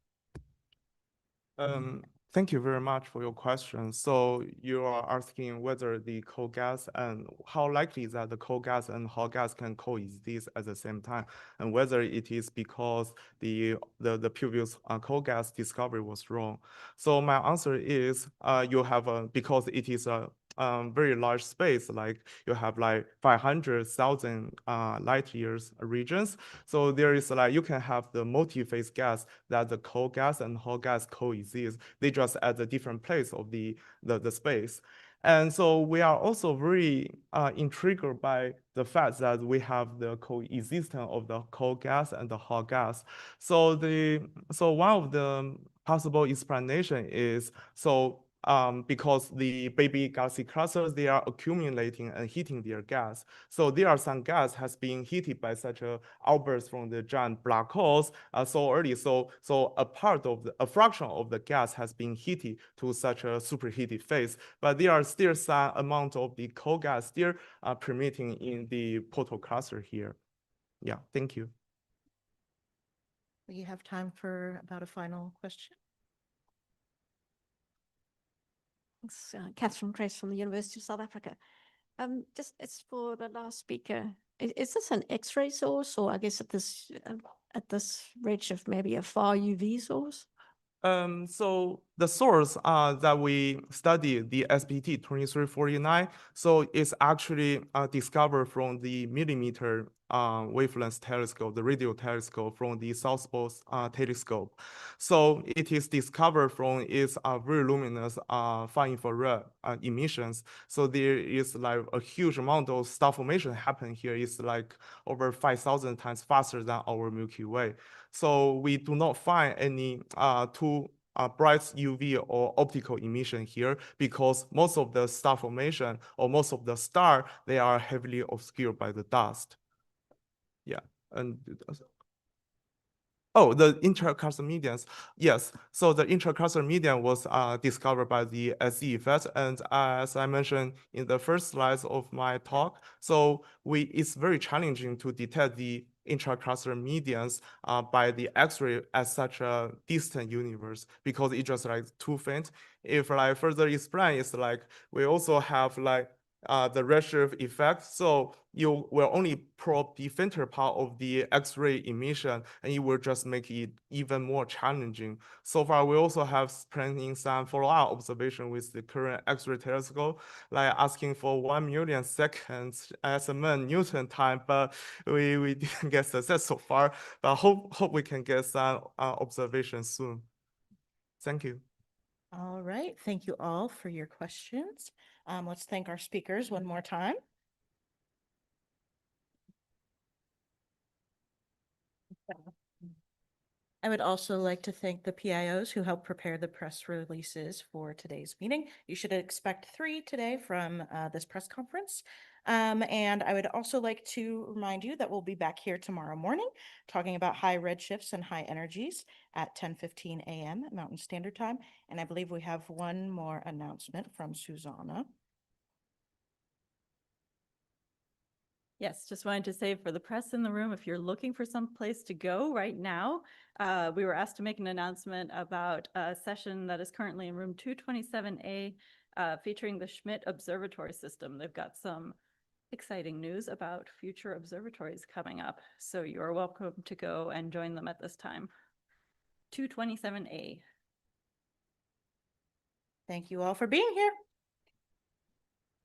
Thank you very much for your question. So you are asking whether the cold gas and how likely is that the cold gas and hot gas can coexist at the same time, and whether it is because the previous cold gas discovery was wrong. So my answer is you have because it is a very large space, like you have like 500,000 light years regions. So there is like you can have the multi-phase gas that the cold gas and hot gas coexist. They just at a different place of the space. And so we are also very intrigued by the fact that we have the coexistence of the cold gas and the hot gas. So one of the possible explanation is because the baby galaxy clusters, they are accumulating and heating their gas. So there are some gas has been heated by such a outburst from the giant black holes so early. So a fraction of the gas has been heated to such a superheated phase, but there are still some amount of the cold gas still permitting in the protocluster here. Yeah, thank you. We have time for about a final question. Thanks, Catherine Grace from the University of South Africa. Just it's for the last speaker. Is this an X-ray source, or I guess at this redshift maybe a far UV source? So the source that we study, the SPT 2349, so it's actually discovered from the millimeter wavelength telescope, the radio telescope from the South Pole telescope. So it is discovered from its very luminous far infrared emissions. So there is like a huge amount of star formation happen here. It's like over 5,000 times faster than our Milky Way. So we do not find any too bright UV or optical emission here, because most of the star formation or most of the star, they are heavily obscured by the dust. Yeah, and oh, the intracluster medians. Yes, so the intracluster median was discovered by the SE effect, and as I mentioned in the first slides of my talk, so it's very challenging to detect the intracluster medians by the X-ray at such a distant universe, because it's just like too faint. If like further explain, it's like we also have like the redshift effect. So you will only probe the fainter part of the X-ray emission, and it will just make it even more challenging. So far, we also have planning some follow-up observation with the current X-ray telescope, like asking for 1 million seconds SMN Newton time, but we didn't get success so far. But hope we can get some observation soon. Thank you. All right, thank you all for your questions. Let's thank our speakers one more time. I would also like to thank the PIOs who helped prepare the press releases for today's meeting. You should expect 3 today from this press conference. And I would also like to remind you that we'll be back here tomorrow morning talking about high redshifts and high energies at 10:15 a.m. Mountain Standard Time. And I believe we have one more announcement from Susanna. Yes, just wanted to say for the press in the room, if you're looking for some place to go right now, we were asked to make an announcement about a session that is currently in room 227A featuring the Schmidt Observatory System. They've got some exciting news about future observatories coming up. So you're welcome to go and join them at this time. 227A. Thank you all for being here.